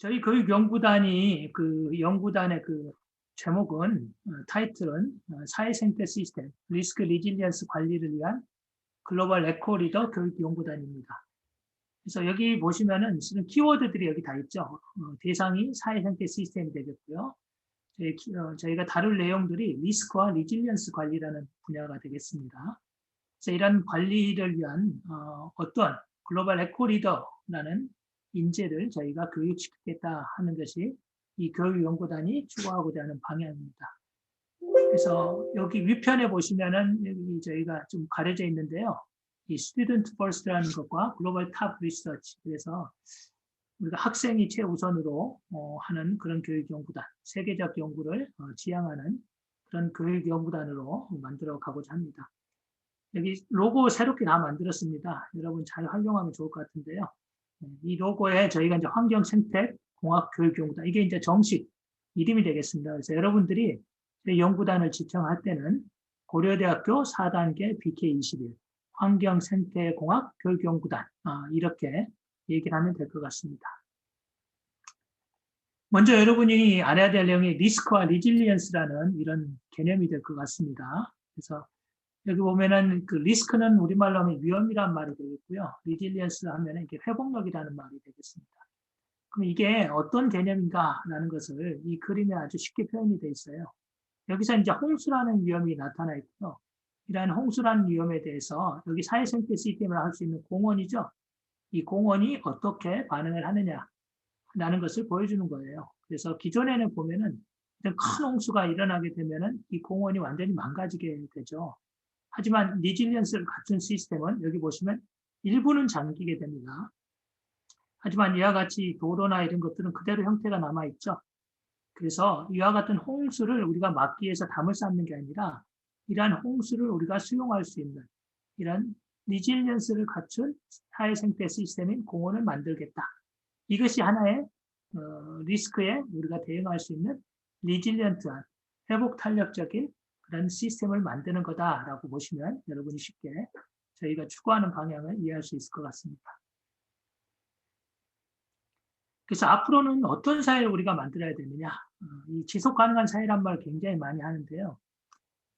저희 교육연구단이 그 연구단의 그 제목은 타이틀은 사회생태 시스템 리스크 리질리언스 관리를 위한 글로벌 에코리더 교육연구단입니다. 그래서 여기 보시면은 실은 키워드들이 여기 다 있죠. 대상이 사회생태 시스템이 되겠고요. 저희가 다룰 내용들이 리스크와 리질리언스 관리라는 분야가 되겠습니다. 그래서 이런 관리를 위한 어떤 글로벌 에코리더라는 인재를 저희가 교육시키겠다 하는 것이 이 교육연구단이 추구하고자 하는 방향입니다. 그래서 여기 위편에 보시면은 여기 저희가 좀 가려져 있는데요. 이 스튜던트 퍼스트라는 것과 글로벌 탑 리서치, 그래서 우리가 학생이 최우선으로 하는 그런 교육연구단, 세계적 연구를 지향하는 그런 교육연구단으로 만들어 가고자 합니다. 여기 로고 새롭게 다 만들었습니다. 여러분 잘 활용하면 좋을 것 같은데요. 이 로고에 저희가 이제 환경생태공학교육연구단, 이게 이제 정식 이름이 되겠습니다. 그래서 여러분들이 연구단을 지청할 때는 고려대학교 4단계 BK21 환경생태공학교육연구단 이렇게 얘기를 하면 될 것 같습니다. 먼저 여러분이 알아야 될 내용이 리스크와 리질리언스라는 이런 개념이 될 것 같습니다. 그래서 여기 보면은 그 리스크는 우리말로 하면 위험이란 말이 되겠고요. 리질리언스 하면 이게 회복력이라는 말이 되겠습니다. 그럼 이게 어떤 개념인가라는 것을 이 그림에 아주 쉽게 표현이 되어 있어요. 여기서 이제 홍수라는 위험이 나타나 있고요. 이러한 홍수라는 위험에 대해서 여기 사회생태 시스템을 할 수 있는 공원이죠. 이 공원이 어떻게 반응을 하느냐라는 것을 보여주는 거예요. 그래서 기존에는 보면은 큰 홍수가 일어나게 되면은 이 공원이 완전히 망가지게 되죠. 하지만 리질리언스를 갖춘 시스템은 여기 보시면 일부는 잠기게 됩니다. 하지만 이와 같이 도로나 이런 것들은 그대로 형태가 남아있죠. 그래서 이와 같은 홍수를 우리가 막기 위해서 담을 쌓는 게 아니라 이러한 홍수를 우리가 수용할 수 있는 이런 리질리언스를 갖춘 사회생태 시스템인 공원을 만들겠다. 이것이 하나의 리스크에 우리가 대응할 수 있는 리질리언트한 회복 탄력적인 그런 시스템을 만드는 거다라고 보시면 여러분이 쉽게 저희가 추구하는 방향을 이해할 수 있을 것 같습니다. 그래서 앞으로는 어떤 사회를 우리가 만들어야 되느냐. 이 지속 가능한 사회란 말을 굉장히 많이 하는데요.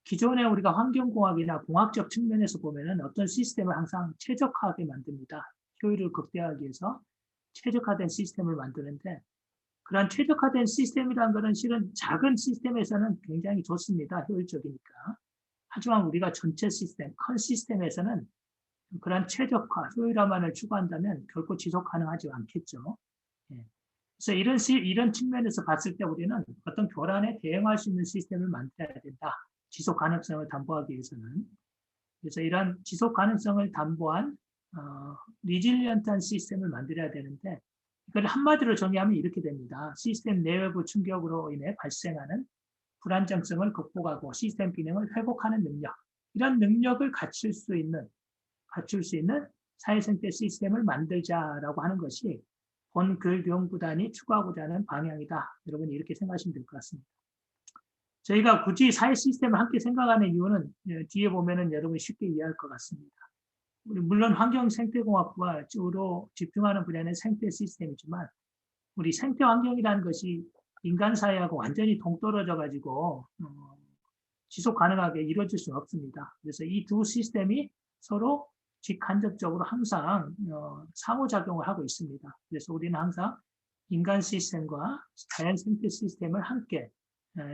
기존에 우리가 환경공학이나 공학적 측면에서 보면은 어떤 시스템을 항상 최적화하게 만듭니다. 효율을 극대화하기 위해서 최적화된 시스템을 만드는데 그런 최적화된 시스템이라는 것은 실은 작은 시스템에서는 굉장히 좋습니다. 효율적이니까. 하지만 우리가 전체 시스템, 큰 시스템에서는 그런 최적화, 효율화만을 추구한다면 결코 지속 가능하지 않겠죠. 그래서 이런 측면에서 봤을 때 우리는 어떤 교란에 대응할 수 있는 시스템을 만들어야 된다. 지속 가능성을 담보하기 위해서는. 그래서 이런 지속 가능성을 담보한 리질리언트한 시스템을 만들어야 되는데 이걸 한마디로 정의하면 이렇게 됩니다. 시스템 내외부 충격으로 인해 발생하는 불안정성을 극복하고 시스템 기능을 회복하는 능력, 이런 능력을 갖출 수 있는 사회생태 시스템을 만들자라고 하는 것이 본 교육연구단이 추구하고자 하는 방향이다. 여러분이 이렇게 생각하시면 될 것 같습니다. 저희가 굳이 사회 시스템을 함께 생각하는 이유는 뒤에 보면은 여러분이 쉽게 이해할 것 같습니다. 물론 환경생태공학부가 주로 집중하는 분야는 생태 시스템이지만 우리 생태 환경이라는 것이 인간 사회하고 완전히 동떨어져 가지고 지속 가능하게 이루어질 수는 없습니다. 그래서 이 두 시스템이 서로 직간접적으로 항상 상호작용을 하고 있습니다. 그래서 우리는 항상 인간 시스템과 자연 생태 시스템을 함께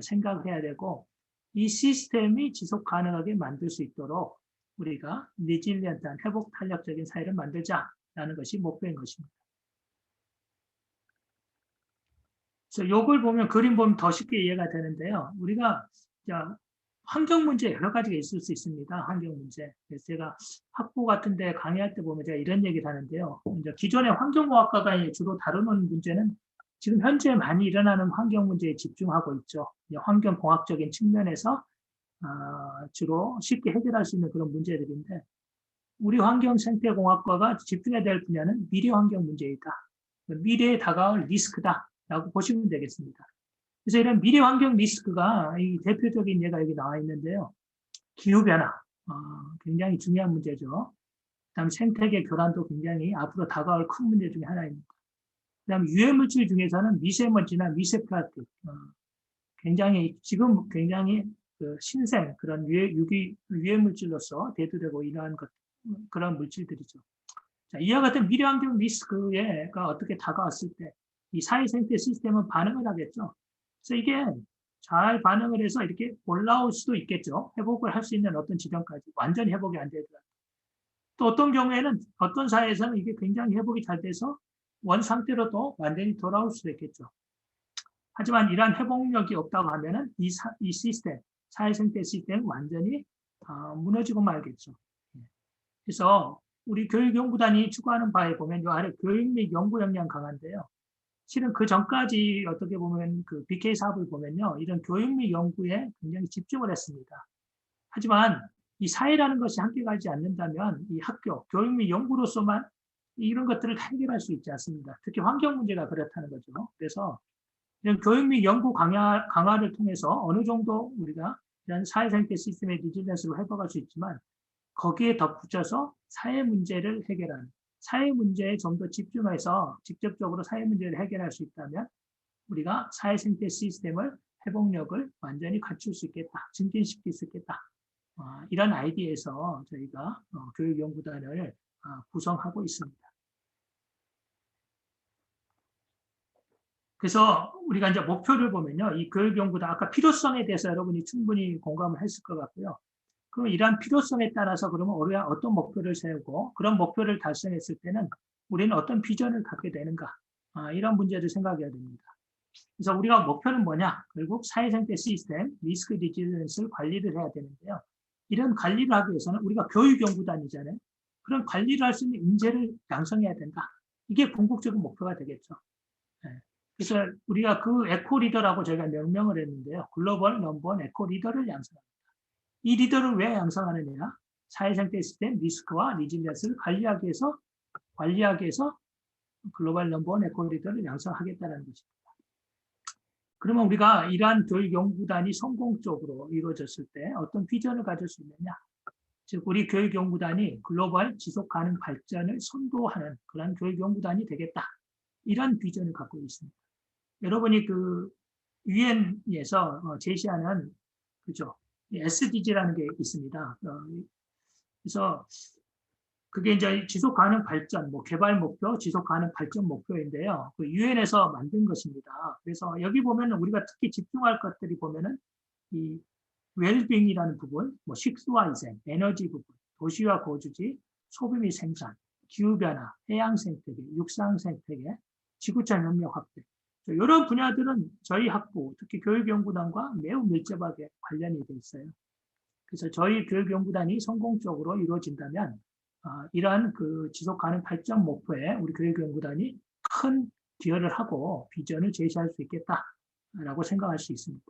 생각을 해야 되고 이 시스템이 지속 가능하게 만들 수 있도록 우리가 리질리언트한 회복 탄력적인 사회를 만들자라는 것이 목표인 것입니다. 그래서 이걸 보면 그림 보면 더 쉽게 이해가 되는데요. 우리가 환경 문제 여러 가지가 있을 수 있습니다. 환경 문제. 그래서 제가 학부 같은데 강의할 때 보면 제가 이런 얘기를 하는데요. 이제 기존의 환경공학과가 주로 다루는 문제는 지금 현재 많이 일어나는 환경 문제에 집중하고 있죠. 환경공학적인 측면에서 주로 쉽게 해결할 수 있는 그런 문제들인데 우리 환경생태공학과가 집중해야 될 분야는 미래 환경 문제이다. 미래에 다가올 리스크다라고 보시면 되겠습니다. 그래서 이런 미래 환경 리스크가 이 대표적인 예가 여기 나와 있는데요. 기후변화, 굉장히 중요한 문제죠. 그다음에 생태계 교란도 굉장히 앞으로 다가올 큰 문제 중에 하나입니다. 그다음에 유해 물질 중에서는 미세먼지나 미세플라스틱, 굉장히 지금 굉장히 그 신생 그런 유해 물질로서 대두되고 이러한 그런 물질들이죠. 자, 이와 같은 미래환경 리스크가 어떻게 다가왔을 때 이 사회생태 시스템은 반응을 하겠죠. 그래서 이게 잘 반응을 해서 이렇게 올라올 수도 있겠죠. 회복을 할 수 있는 어떤 지점까지 완전히 회복이 안 되더라도. 또 어떤 경우에는 어떤 사회에서는 이게 굉장히 회복이 잘 돼서 원 상태로 또 완전히 돌아올 수도 있겠죠. 하지만 이러한 회복력이 없다고 하면은 이 시스템, 사회생태 시스템은 완전히 무너지고 말겠죠. 그래서 우리 교육연구단이 추구하는 바에 보면 이 아래 교육 및 연구 역량 강화인데요. 실은 그 전까지 어떻게 보면 그 BK 사업을 보면요. 이런 교육 및 연구에 굉장히 집중을 했습니다. 하지만 이 사회라는 것이 함께 가지 않는다면 이 학교, 교육 및 연구로서만 이런 것들을 해결할 수 있지 않습니다. 특히 환경 문제가 그렇다는 거죠. 그래서 이런 교육 및 연구 강화를 통해서 어느 정도 우리가 이런 사회생태 시스템의 리질런스를 회복할 수 있지만 거기에 덧붙여서 사회 문제를 해결하는, 사회 문제에 좀 더 집중해서 직접적으로 사회 문제를 해결할 수 있다면 우리가 사회생태 시스템을 회복력을 완전히 갖출 수 있겠다, 증진시킬 수 있겠다. 이런 아이디어에서 저희가 교육연구단을 구성하고 있습니다. 그래서 우리가 이제 목표를 보면요, 이 교육연구단 아까 필요성에 대해서 여러분이 충분히 공감을 했을 것 같고요. 그럼 이러한 필요성에 따라서 그러면 우리가 어떤 목표를 세우고 그런 목표를 달성했을 때는 우리는 어떤 비전을 갖게 되는가, 이런 문제를 생각해야 됩니다. 그래서 우리가 목표는 뭐냐? 결국 사회생태 시스템, 리스크 리질런스를 관리를 해야 되는데요. 이런 관리를 하기 위해서는 우리가 교육연구단이잖아요. 그런 관리를 할 수 있는 인재를 양성해야 된다. 이게 궁극적인 목표가 되겠죠. 네. 그래서 우리가 그 에코 리더라고 저희가 명명을 했는데요. 글로벌 넘버원 에코 리더를 양성합니다. 이 리더를 왜 양성하느냐? 사회생태 시스템 리스크와 리질런스를 관리하기 위해서 글로벌 넘버원 에코 리더를 양성하겠다는 것입니다. 그러면 우리가 이러한 교육연구단이 성공적으로 이루어졌을 때 어떤 비전을 가질 수 있느냐? 즉 우리 교육연구단이 글로벌 지속가능 발전을 선도하는 그런 교육연구단이 되겠다. 이런 비전을 갖고 있습니다. 여러분이 그 유엔에서 제시하는 그죠? SDG라는 게 있습니다. 그래서 그게 이제 지속 가능 발전, 뭐 개발 목표, 지속 가능 발전 목표인데요. 그 유엔에서 만든 것입니다. 그래서 여기 보면은 우리가 특히 집중할 것들이 보면은 이 웰빙이라는 부분, 뭐 식수와 위생, 에너지 부분, 도시와 거주지, 소비 및 생산, 기후 변화, 해양 생태계, 육상 생태계, 지구촌 협력 확대. 이런 분야들은 저희 학부, 특히 교육연구단과 매우 밀접하게 관련이 돼 있어요. 그래서 저희 교육연구단이 성공적으로 이루어진다면 이러한 그 지속 가능 발전 목표에 우리 교육연구단이 큰 기여를 하고 비전을 제시할 수 있겠다라고 생각할 수 있습니다.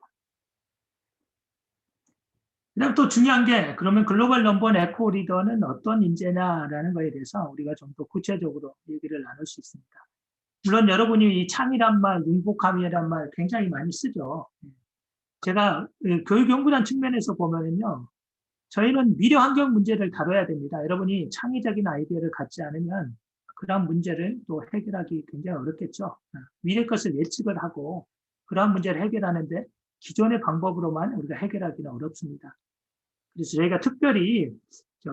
그다음 또 중요한 게 그러면 글로벌 넘버원 에코 리더는 어떤 인재냐라는 거에 대해서 우리가 좀 더 구체적으로 얘기를 나눌 수 있습니다. 물론 여러분이 이 창이란 말, 융복함이란 말 굉장히 많이 쓰죠. 제가 교육연구단 측면에서 보면은요. 저희는 미래 환경 문제를 다뤄야 됩니다. 여러분이 창의적인 아이디어를 갖지 않으면 그러한 문제를 또 해결하기 굉장히 어렵겠죠. 미래 것을 예측을 하고 그러한 문제를 해결하는데 기존의 방법으로만 우리가 해결하기는 어렵습니다. 그래서 저희가 특별히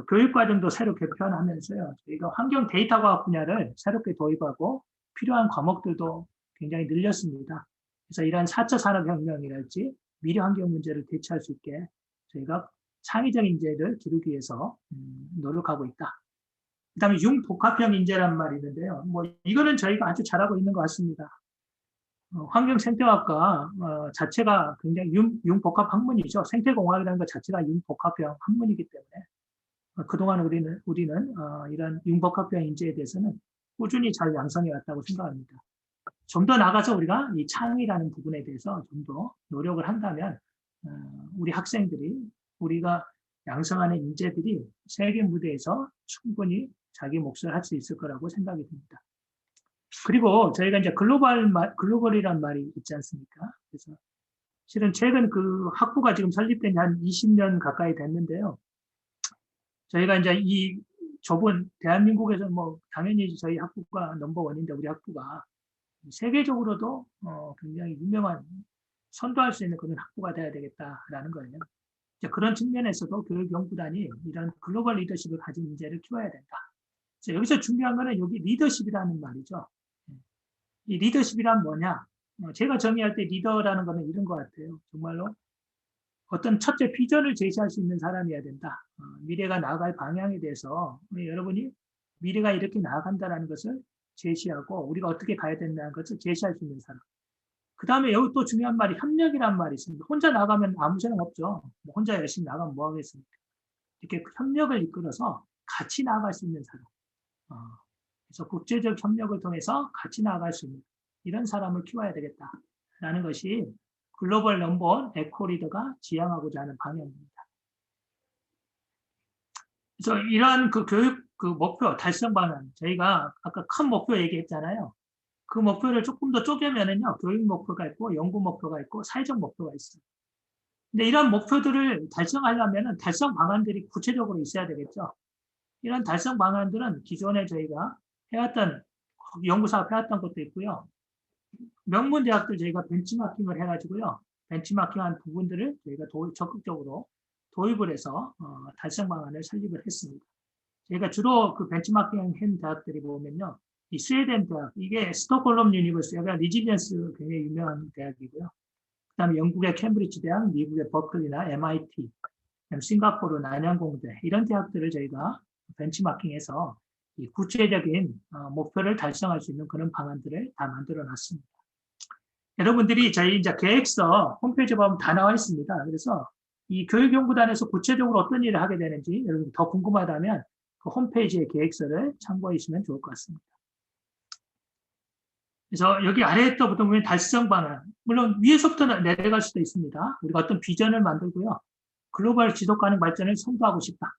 교육과정도 새로 개편하면서요. 저희가 환경 데이터과학 분야를 새롭게 도입하고 필요한 과목들도 굉장히 늘렸습니다. 그래서 이러한 4차 산업혁명이랄지 미래 환경 문제를 대처할 수 있게 저희가 창의적 인재를 기르기 위해서 노력하고 있다. 그 다음에 융복합형 인재란 말이 있는데요. 뭐 이거는 저희가 아주 잘하고 있는 것 같습니다. 환경생태학과 자체가 굉장히 융복합 학문이죠. 생태공학이라는 것 자체가 융복합형 학문이기 때문에 그동안 우리는 이런 융복합형 인재에 대해서는 꾸준히 잘 양성해 왔다고 생각합니다. 좀 더 나가서 우리가 이 창의라는 부분에 대해서 좀 더 노력을 한다면 우리 학생들이 우리가 양성하는 인재들이 세계 무대에서 충분히 자기 몫을 할 수 있을 거라고 생각이 듭니다. 그리고 저희가 이제 글로벌이란 말이 있지 않습니까? 그래서 실은 최근 그 학부가 지금 설립된 지 한 20년 가까이 됐는데요. 저희가 이제 대한민국에서 뭐 당연히 저희 학부가 넘버원인데 우리 학부가 세계적으로도 굉장히 유명한 선도할 수 있는 그런 학부가 돼야 되겠다라는 거예요. 그런 측면에서도 교육연구단이 이런 글로벌 리더십을 가진 인재를 키워야 된다. 여기서 중요한 거는 여기 리더십이라는 말이죠. 이 리더십이란 뭐냐? 제가 정의할 때 리더라는 거는 이런 것 같아요. 정말로 어떤 첫째 비전을 제시할 수 있는 사람이어야 된다. 미래가 나아갈 방향에 대해서 여러분이 미래가 이렇게 나아간다는 것을 제시하고 우리가 어떻게 가야 된다는 것을 제시할 수 있는 사람. 그 다음에 여기 또 중요한 말이 협력이란 말이 있습니다. 혼자 나가면 아무 소용 없죠. 뭐 혼자 열심히 나가면 뭐 하겠습니까? 이렇게 협력을 이끌어서 같이 나아갈 수 있는 사람. 그래서 국제적 협력을 통해서 같이 나아갈 수 있는 이런 사람을 키워야 되겠다라는 것이 글로벌 넘버원 에코리더가 지향하고자 하는 방향입니다. 그래서 이러한 그 교육 그 목표 달성 방안, 저희가 아까 큰 목표 얘기했잖아요. 그 목표를 조금 더 쪼개면은요, 교육 목표가 있고, 연구 목표가 있고, 사회적 목표가 있어요. 근데 이런 목표들을 달성하려면은 달성 방안들이 구체적으로 있어야 되겠죠. 이런 달성 방안들은 기존에 저희가 해왔던, 연구사업 해왔던 것도 있고요. 명문 대학들 저희가 벤치마킹을 해가지고요. 벤치마킹한 부분들을 저희가 적극적으로 도입을 해서 달성 방안을 설립을 했습니다. 저희가 주로 그 벤치마킹 한 대학들이 보면요. 이 스웨덴 대학, 이게 스톡홀름 유니버시티가 리질리언스 굉장히 유명한 대학이고요. 그 다음에 영국의 캠브리지 대학, 미국의 버클리나 MIT, 싱가포르 난양공대 이런 대학들을 저희가 벤치마킹해서 이 구체적인 목표를 달성할 수 있는 그런 방안들을 다 만들어 놨습니다. 여러분들이 저희 이제 계획서 홈페이지에 보면 다 나와 있습니다. 그래서 이 교육연구단에서 구체적으로 어떤 일을 하게 되는지 여러분 더 궁금하다면 그 홈페이지의 계획서를 참고해 주시면 좋을 것 같습니다. 그래서 여기 아래에 또 보면 달성 방안, 물론 위에서부터 내려갈 수도 있습니다. 우리가 어떤 비전을 만들고요. 글로벌 지속 가능 발전을 선도하고 싶다.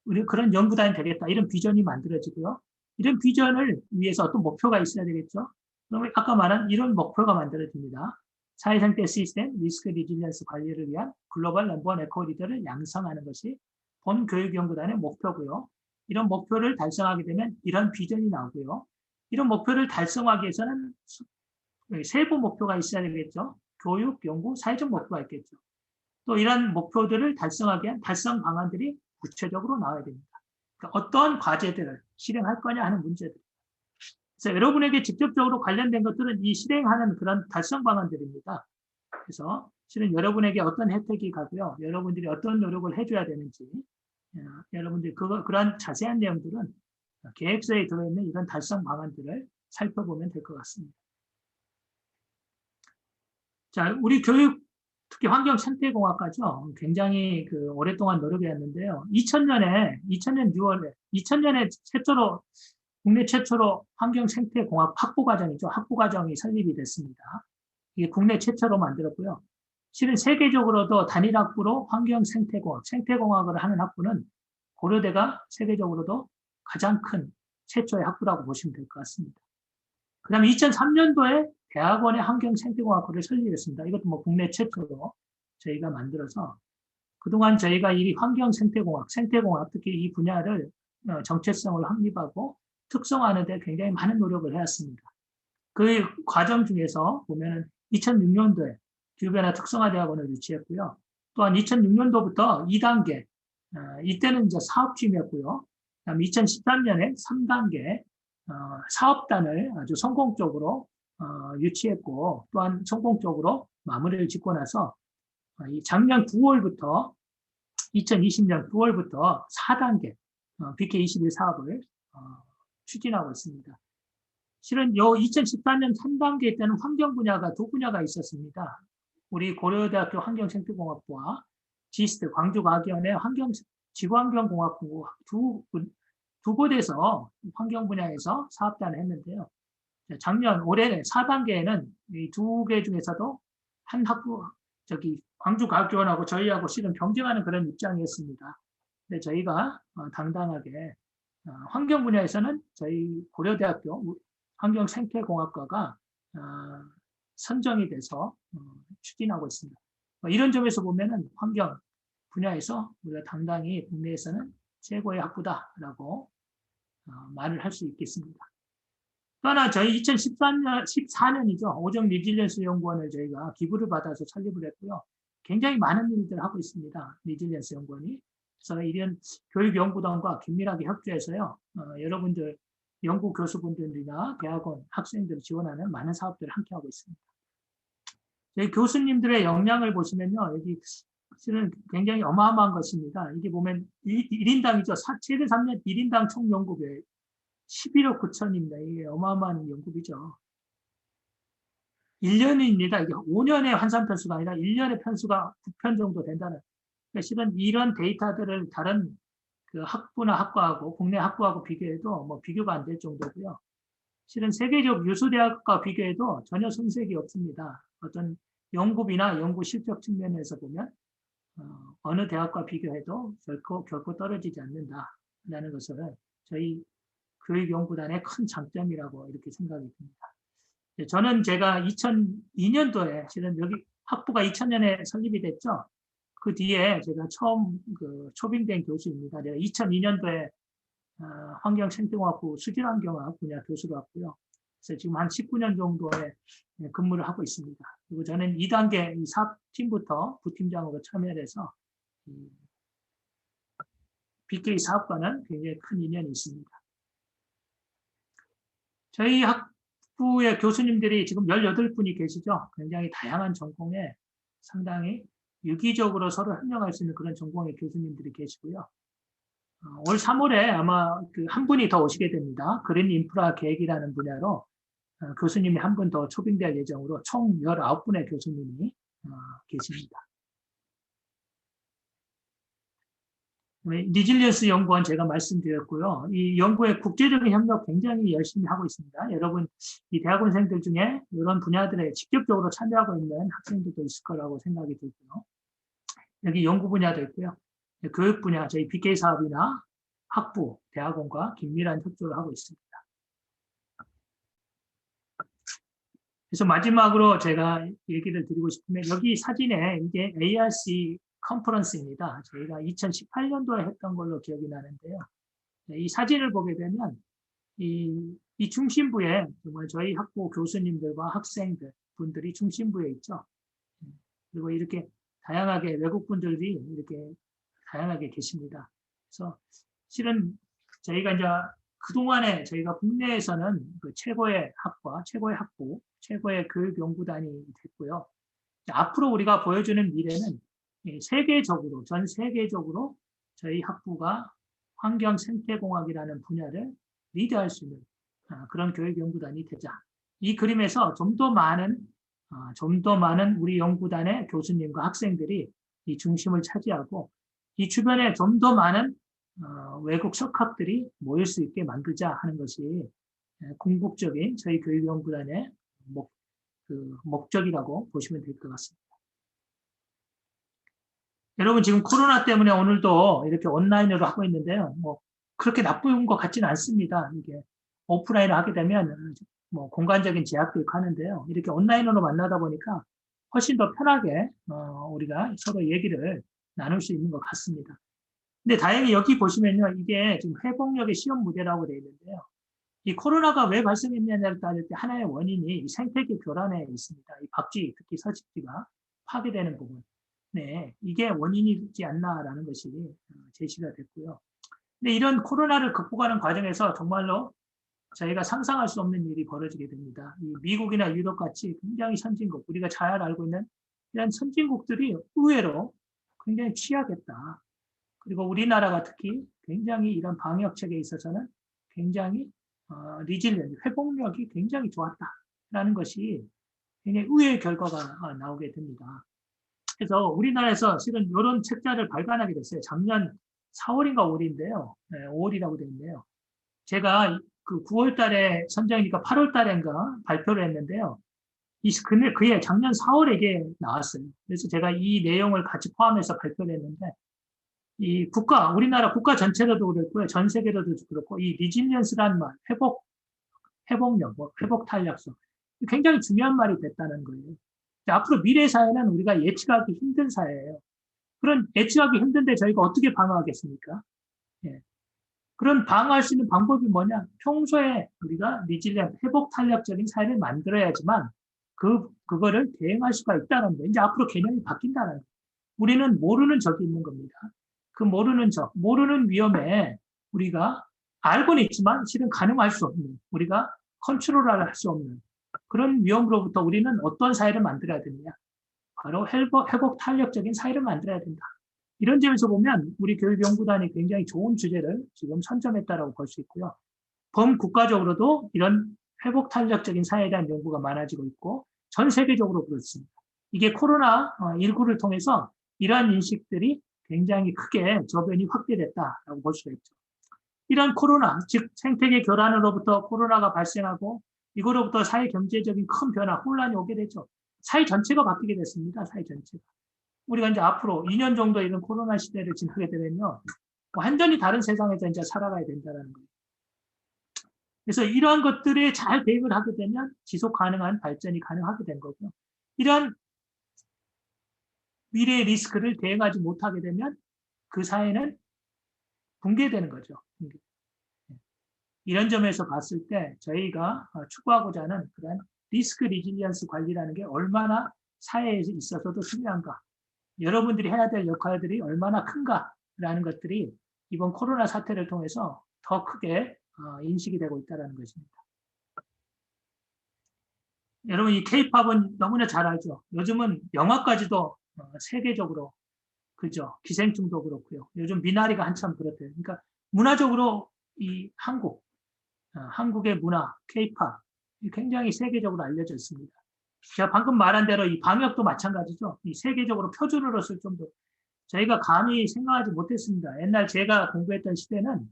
우리 그런 연구단이 되겠다. 이런 비전이 만들어지고요. 이런 비전을 위해서 어떤 목표가 있어야 되겠죠. 그러면 아까 말한 이런 목표가 만들어집니다. 사회생태 시스템, 리스크 리질리언스 관리를 위한 글로벌 넘버원 에코리더를 양성하는 것이 본 교육연구단의 목표고요. 이런 목표를 달성하게 되면 이런 비전이 나오고요. 이런 목표를 달성하기 위해서는 세부 목표가 있어야 되겠죠. 교육, 연구, 사회적 목표가 있겠죠. 또 이런 목표들을 달성하기 위한 달성 방안들이 구체적으로 나와야 됩니다. 그러니까 어떤 과제들을 실행할 거냐 하는 문제들. 그래서 여러분에게 직접적으로 관련된 것들은 이 실행하는 그런 달성 방안들입니다. 그래서 실은 여러분에게 어떤 혜택이 가고요. 여러분들이 어떤 노력을 해줘야 되는지 여러분들이 그런 자세한 내용들은 계획서에 들어있는 이런 달성 방안들을 살펴보면 될 것 같습니다. 자, 우리 교육, 특히 환경생태공학과죠. 굉장히 오랫동안 노력해왔는데요. 2000년 6월에, 2000년에 국내 최초로 환경생태공학 학부과정이죠. 학부과정이 설립이 됐습니다. 이게 국내 최초로 만들었고요. 실은 세계적으로도 단일 학부로 환경생태공학, 생태공학을 하는 학부는 고려대가 세계적으로도 가장 큰 최초의 학부라고 보시면 될 것 같습니다. 그 다음에 2003년도에 대학원의 환경생태공학부를 설립했습니다. 이것도 뭐 국내 최초로 저희가 만들어서 그동안 저희가 이 환경생태공학, 생태공학 특히 이 분야를 정체성을 확립하고 특성화하는 데 굉장히 많은 노력을 해왔습니다. 그 과정 중에서 보면은 2006년도에 기후변화 특성화대학원을 유치했고요. 또한 2006년도부터 2단계, 이때는 이제 사업팀이었고요. 그다음에 2013년에 3단계 사업단을 아주 성공적으로 유치했고 또한 성공적으로 마무리를 짓고 나서 작년 9월부터 2020년 9월부터 4단계 BK21 사업을 추진하고 있습니다. 실은 요 2014년 3단계 때는 환경 분야가 두 분야가 있었습니다. 우리 고려대학교 환경생태공학부와 지스트 광주과학위원회 지구환경공학부 두 곳에서 환경 분야에서 사업단을 했는데요. 올해 4단계에는 이 두 개 중에서도 한 학부, 광주과학위원하고 저희하고 실은 경쟁하는 그런 입장이었습니다. 근데 저희가 당당하게 환경 분야에서는 저희 고려대학교 환경생태공학과가 선정이 돼서 추진하고 있습니다. 이런 점에서 보면은 환경 분야에서 우리가 당당히 국내에서는 최고의 학부다라고 말을 할 수 있겠습니다. 또 하나 저희 2014년이죠. 오정 리질리언스 연구원을 저희가 기부를 받아서 설립을 했고요. 굉장히 많은 일들을 하고 있습니다. 리질리언스 연구원이. 그래서 이런 교육연구단과 긴밀하게 협조해서요. 여러분들 연구 교수분들이나 대학원 학생들을 지원하는 많은 사업들을 함께 하고 있습니다. 저희 교수님들의 역량을 보시면요. 여기 사실은 굉장히 어마어마한 것입니다. 이게 보면 1인당이죠. 최대 3년 1인당 총 연구비 11억 9천입니다. 이게 어마어마한 연구비죠. 1년입니다. 이게 5년의 환산 편수가 아니라 1년의 편수가 9편 정도 된다는. 실은 이런 데이터들을 다른 그 학부나 학과하고 국내 학부하고 비교해도 뭐 비교가 안 될 정도고요. 실은 세계적 유수 대학과 비교해도 전혀 손색이 없습니다. 어떤 연구비나 연구 실적 측면에서 보면 어느 대학과 비교해도 결코 떨어지지 않는다라는 것을 저희 교육연구단의 큰 장점이라고 이렇게 생각이 듭니다. 저는 제가 2002년도에 실은 여기 학부가 2000년에 설립이 됐죠. 그 뒤에 제가 처음 초빙된 교수입니다. 제가 2002년도에 환경생태공학부 수질환경학 분야 교수로 왔고요. 그래서 지금 한 19년 정도의 근무를 하고 있습니다. 그리고 저는 2단계 이 사업팀부터 부팀장으로 참여를 해서 BK 사업과는 굉장히 큰 인연이 있습니다. 저희 학부의 교수님들이 지금 18분이 계시죠. 굉장히 다양한 전공에 상당히 유기적으로 서로 협력할 수 있는 그런 전공의 교수님들이 계시고요. 올 3월에 아마 한 분이 더 오시게 됩니다. 그린 인프라 계획이라는 분야로 교수님이 한 분 더 초빙될 예정으로 총 19분의 교수님이 계십니다. 리질리언스 연구원 제가 말씀드렸고요. 이 연구의 국제적인 협력 굉장히 열심히 하고 있습니다. 여러분, 이 대학원생들 중에 이런 분야들에 직접적으로 참여하고 있는 학생들도 있을 거라고 생각이 들고요. 여기 연구 분야도 있고요. 교육 분야, 저희 BK 사업이나 학부, 대학원과 긴밀한 협조를 하고 있습니다. 그래서 마지막으로 제가 얘기를 드리고 싶으면 여기 사진에 이게 ARC 컨퍼런스입니다. 저희가 2018년도에 했던 걸로 기억이 나는데요. 이 사진을 보게 되면 이 중심부에 정말 저희 학부 교수님들과 학생들 분들이 중심부에 있죠. 그리고 이렇게 다양하게 외국 분들이 이렇게 다양하게 계십니다. 그래서 실은 저희가 이제 그동안에 저희가 국내에서는 그 최고의 학과, 최고의 학부, 최고의 교육연구단이 됐고요. 앞으로 우리가 보여주는 미래는 세계적으로, 전 세계적으로 저희 학부가 환경생태공학이라는 분야를 리드할 수 있는 그런 교육연구단이 되자. 이 그림에서 좀 더 많은 우리 연구단의 교수님과 학생들이 이 중심을 차지하고 이 주변에 좀 더 많은 외국 석학들이 모일 수 있게 만들자 하는 것이 궁극적인 저희 교육연구단의 목적이라고 보시면 될 것 같습니다. 여러분 지금 코로나 때문에 오늘도 이렇게 온라인으로 하고 있는데요. 뭐 그렇게 나쁜 것 같지는 않습니다. 이게 오프라인으로 하게 되면 뭐 공간적인 제약도 있고 하는데요. 이렇게 온라인으로 만나다 보니까 훨씬 더 편하게 우리가 서로 얘기를 나눌 수 있는 것 같습니다. 근데 다행히 여기 보시면요. 이게 지금 회복력의 시험 무대라고 되어 있는데요. 이 코로나가 왜 발생했냐를 따질 때 하나의 원인이 생태계 교란에 있습니다. 이 박쥐, 특히 서식지가 파괴되는 부분. 네, 이게 원인이지 않나라는 것이 제시가 됐고요. 근데 이런 코로나를 극복하는 과정에서 정말로 저희가 상상할 수 없는 일이 벌어지게 됩니다. 이 미국이나 유럽 같이 굉장히 선진국, 우리가 잘 알고 있는 이런 선진국들이 의외로 굉장히 취약했다. 그리고 우리나라가 특히 굉장히 이런 방역책에 있어서는 굉장히 리질리언트, 회복력이 굉장히 좋았다라는 것이 굉장히 의외의 결과가 나오게 됩니다. 그래서 우리나라에서 실은 이런 책자를 발간하게 됐어요. 작년 4월인가 5월인데요. 네, 5월이라고 되어 있네요. 제가 그 9월 달에 선정이니까 8월 달인가 발표를 했는데요. 그해 작년 4월에 이게 나왔어요. 그래서 제가 이 내용을 같이 포함해서 발표를 했는데 우리나라 국가 전체로도 그렇고요. 전 세계로도 그렇고 이 리질리언스라는 말, 회복력, 회복 탄력성 굉장히 중요한 말이 됐다는 거예요. 앞으로 미래 사회는 우리가 예측하기 힘든 사회예요. 그런 예측하기 힘든데 저희가 어떻게 방어하겠습니까? 예. 그런 방어할 수 있는 방법이 뭐냐? 평소에 우리가 리질리언트, 회복 탄력적인 사회를 만들어야지만 그거를 대응할 수가 있다는 거예요. 이제 앞으로 개념이 바뀐다는 거예요. 우리는 모르는 적이 있는 겁니다. 그 모르는 적, 모르는 위험에 우리가 알고는 있지만 실은 가능할 수 없는, 우리가 컨트롤할 수 없는 그런 위험으로부터 우리는 어떤 사회를 만들어야 되느냐? 바로 회복 탄력적인 사회를 만들어야 된다. 이런 점에서 보면 우리 교육연구단이 굉장히 좋은 주제를 지금 선점했다라고 볼 수 있고요. 범국가적으로도 이런 회복 탄력적인 사회에 대한 연구가 많아지고 있고 전 세계적으로 그렇습니다. 이게 코로나19를 통해서 이러한 인식들이 굉장히 크게 저변이 확대됐다라고 볼 수가 있죠. 이런 코로나, 즉 생태계 교란으로부터 코로나가 발생하고 이거로부터 사회 경제적인 큰 변화, 혼란이 오게 되죠. 사회 전체가 바뀌게 됐습니다. 사회 전체가. 우리가 이제 앞으로 2년 정도 이런 코로나 시대를 지나게 되면요. 완전히 다른 세상에서 이제 살아가야 된다는 거예요. 그래서 이러한 것들에 잘 대응을 하게 되면 지속 가능한 발전이 가능하게 된 거고요. 이러한 미래의 리스크를 대응하지 못하게 되면 그 사회는 붕괴되는 거죠. 이런 점에서 봤을 때 저희가 추구하고자 하는 그런 리스크 리질리언스 관리라는 게 얼마나 사회에 있어서도 중요한가, 여러분들이 해야 될 역할들이 얼마나 큰가라는 것들이 이번 코로나 사태를 통해서 더 크게 인식이 되고 있다는 것입니다. 여러분 이 K-팝은 너무나 잘 알죠. 요즘은 영화까지도 세계적으로 그죠. 기생충도 그렇고요. 요즘 미나리가 한참 그렇대요. 그러니까 문화적으로 이 한국의 문화, K-팝 굉장히 세계적으로 알려져 있습니다. 제가 방금 말한 대로 이 방역도 마찬가지죠. 이 세계적으로 표준으로 쓸 정도. 저희가 감히 생각하지 못했습니다. 옛날 제가 공부했던 시대는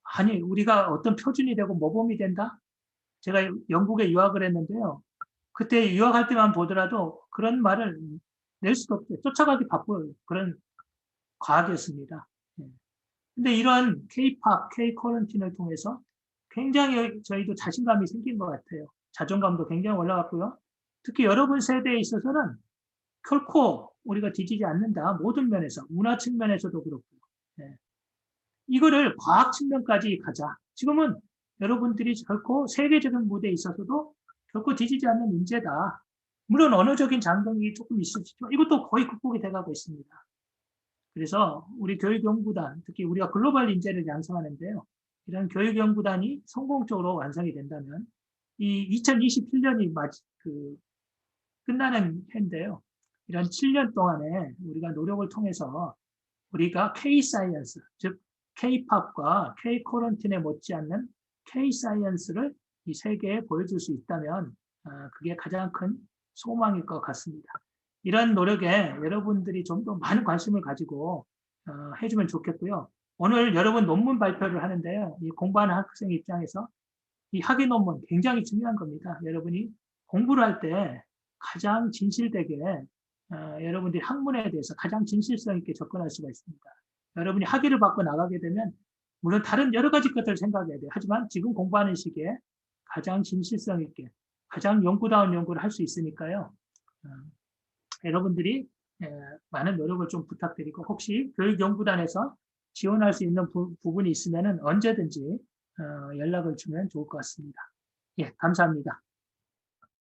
아니 우리가 어떤 표준이 되고 모범이 된다? 제가 영국에 유학을 했는데요. 그때 유학할 때만 보더라도 그런 말을 낼 수도 없어요. 쫓아가기 바쁜 그런 과학이었습니다. 근데 이런 K-팝, K-쿼런틴을 통해서 굉장히 저희도 자신감이 생긴 것 같아요. 자존감도 굉장히 올라갔고요. 특히 여러분 세대에 있어서는 결코 우리가 뒤지지 않는다. 모든 면에서, 문화 측면에서도 그렇고요. 이거를 과학 측면까지 가자. 지금은 여러분들이 결코 세계적인 무대에 있어서도 결코 뒤지지 않는 인재다. 물론 언어적인 장벽이 조금 있었지만 이것도 거의 극복이 돼가고 있습니다. 그래서 우리 교육연구단, 특히 우리가 글로벌 인재를 양성하는데요. 이런 교육연구단이 성공적으로 완성이 된다면 이 2027년이 끝나는 해인데요. 이런 7년 동안에 우리가 노력을 통해서 우리가 K-사이언스, 즉 K-팝과 K-쿼런틴에 못지않는 K-사이언스를 이 세계에 보여줄 수 있다면 그게 가장 큰 소망일 것 같습니다. 이런 노력에 여러분들이 좀 더 많은 관심을 가지고 해주면 좋겠고요. 오늘 여러분 논문 발표를 하는데요. 이 공부하는 학생 입장에서 이 학위 논문 굉장히 중요한 겁니다. 여러분이 공부를 할 때 가장 진실되게 여러분들이 학문에 대해서 가장 진실성 있게 접근할 수가 있습니다. 여러분이 학위를 받고 나가게 되면 물론 다른 여러 가지 것들을 생각해야 돼요. 하지만 지금 공부하는 시기에 가장 진실성 있게 가장 연구다운 연구를 할 수 있으니까요. 여러분들이 많은 노력을 좀 부탁드리고 혹시 교육연구단에서 지원할 수 있는 부분이 있으면 언제든지 연락을 주면 좋을 것 같습니다. 예, 감사합니다.